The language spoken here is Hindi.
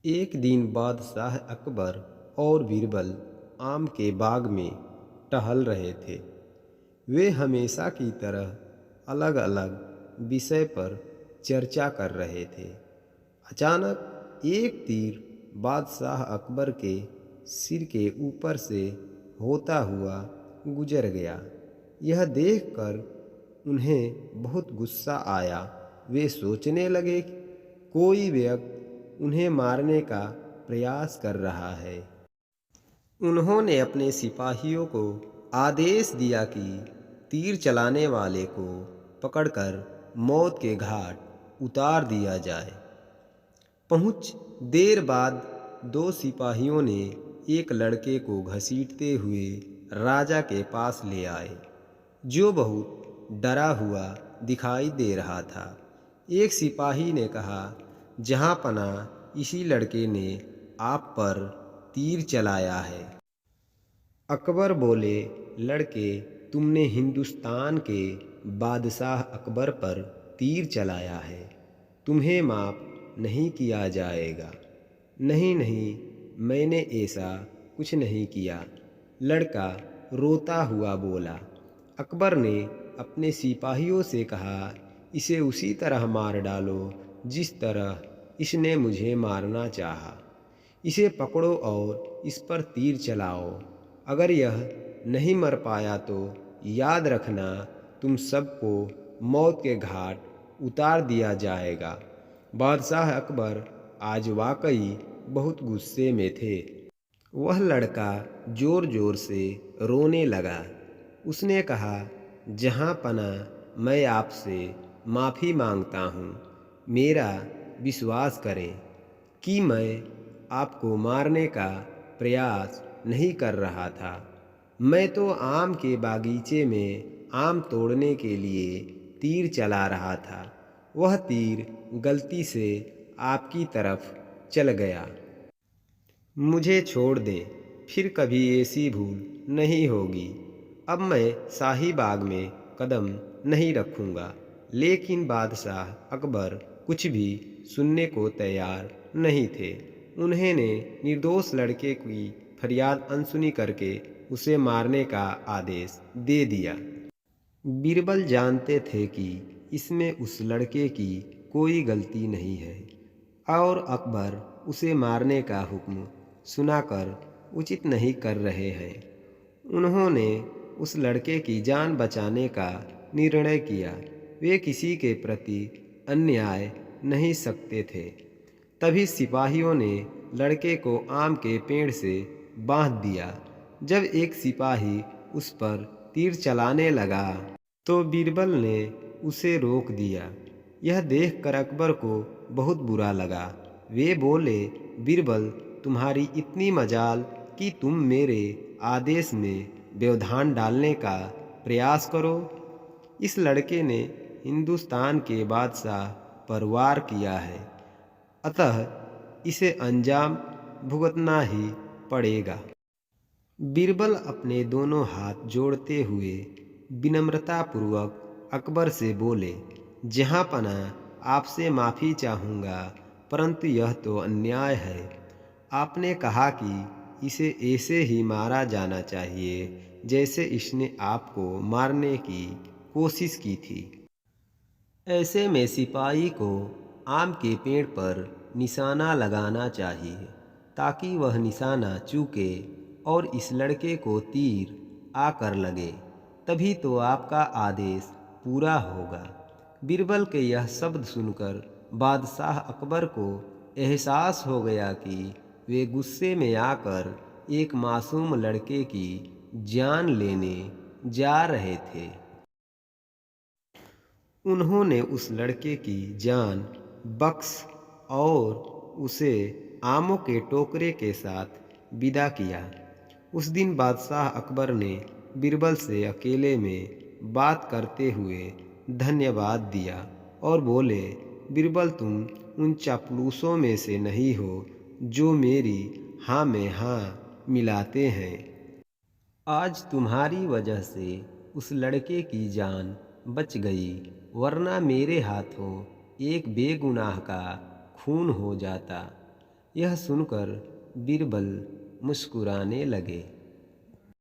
एक दिन बादशाह अकबर और बीरबल आम के बाग में टहल रहे थे। वे हमेशा की तरह अलग अलग विषय पर चर्चा कर रहे थे। अचानक एक तीर बादशाह अकबर के सिर के ऊपर से होता हुआ गुजर गया। यह देखकर उन्हें बहुत गुस्सा आया। वे सोचने लगे कि कोई व्यक्ति उन्हें मारने का प्रयास कर रहा है। उन्होंने अपने सिपाहियों को आदेश दिया कि तीर चलाने वाले को पकड़कर मौत के घाट उतार दिया जाए। कुछ देर बाद दो सिपाहियों ने एक लड़के को घसीटते हुए राजा के पास ले आए, जो बहुत डरा हुआ दिखाई दे रहा था। एक सिपाही ने कहा, जहाँपना, इसी लड़के ने आप पर तीर चलाया है। अकबर बोले, लड़के, तुमने हिंदुस्तान के बादशाह अकबर पर तीर चलाया है। तुम्हें माफ़ नहीं किया जाएगा। नहीं नहीं, मैंने ऐसा कुछ नहीं किया, लड़का रोता हुआ बोला। अकबर ने अपने सिपाहियों से कहा, इसे उसी तरह मार डालो जिस तरह इसने मुझे मारना चाहा। इसे पकड़ो और इस पर तीर चलाओ। अगर यह नहीं मर पाया तो याद रखना, तुम सबको मौत के घाट उतार दिया जाएगा। बादशाह अकबर आज वाकई बहुत गुस्से में थे। वह लड़का ज़ोर ज़ोर से रोने लगा। उसने कहा, जहाँ पना, मैं आपसे माफ़ी मांगता हूँ। मेरा विश्वास करें कि मैं आपको मारने का प्रयास नहीं कर रहा था। मैं तो आम के बागीचे में आम तोड़ने के लिए तीर चला रहा था। वह तीर गलती से आपकी तरफ चल गया। मुझे छोड़ दें, फिर कभी ऐसी भूल नहीं होगी। अब मैं शाही बाग में कदम नहीं रखूँगा। लेकिन बादशाह अकबर कुछ भी सुनने को तैयार नहीं थे। उन्होंने निर्दोष लड़के की फरियाद अनसुनी करके उसे मारने का आदेश दे दिया। बीरबल जानते थे कि इसमें उस लड़के की कोई गलती नहीं है और अकबर उसे मारने का हुक्म सुनाकर उचित नहीं कर रहे हैं। उन्होंने उस लड़के की जान बचाने का निर्णय किया। वे किसी के प्रति अन्याय नहीं सकते थे। तभी सिपाहियों ने लड़के को आम के पेड़ से बांध दिया। जब एक सिपाही उस पर तीर चलाने लगा तो बीरबल ने उसे रोक दिया। यह देखकर अकबर को बहुत बुरा लगा। वे बोले, बीरबल, तुम्हारी इतनी मजाल कि तुम मेरे आदेश में व्यवधान डालने का प्रयास करो। इस लड़के ने हिंदुस्तान के बादशाह पर वार किया है, अतः इसे अंजाम भुगतना ही पड़ेगा। बीरबल अपने दोनों हाथ जोड़ते हुए विनम्रतापूर्वक अकबर से बोले, जहाँ पना, आपसे माफ़ी चाहूँगा, परंतु यह तो अन्याय है। आपने कहा कि इसे ऐसे ही मारा जाना चाहिए जैसे इसने आपको मारने की कोशिश की थी। ऐसे में सिपाही को आम के पेड़ पर निशाना लगाना चाहिए ताकि वह निशाना चूके और इस लड़के को तीर आकर लगे, तभी तो आपका आदेश पूरा होगा। बीरबल के यह शब्द सुनकर बादशाह अकबर को एहसास हो गया कि वे गुस्से में आकर एक मासूम लड़के की जान लेने जा रहे थे। उन्होंने उस लड़के की जान बख्श और उसे आमों के टोकरे के साथ विदा किया। उस दिन बादशाह अकबर ने बीरबल से अकेले में बात करते हुए धन्यवाद दिया और बोले, बीरबल, तुम उन चापलूसों में से नहीं हो जो मेरी हाँ में हाँ मिलाते हैं। आज तुम्हारी वजह से उस लड़के की जान बच गई, वरना मेरे हाथों एक बेगुनाह का खून हो जाता। यह सुनकर बीरबल मुस्कुराने लगे।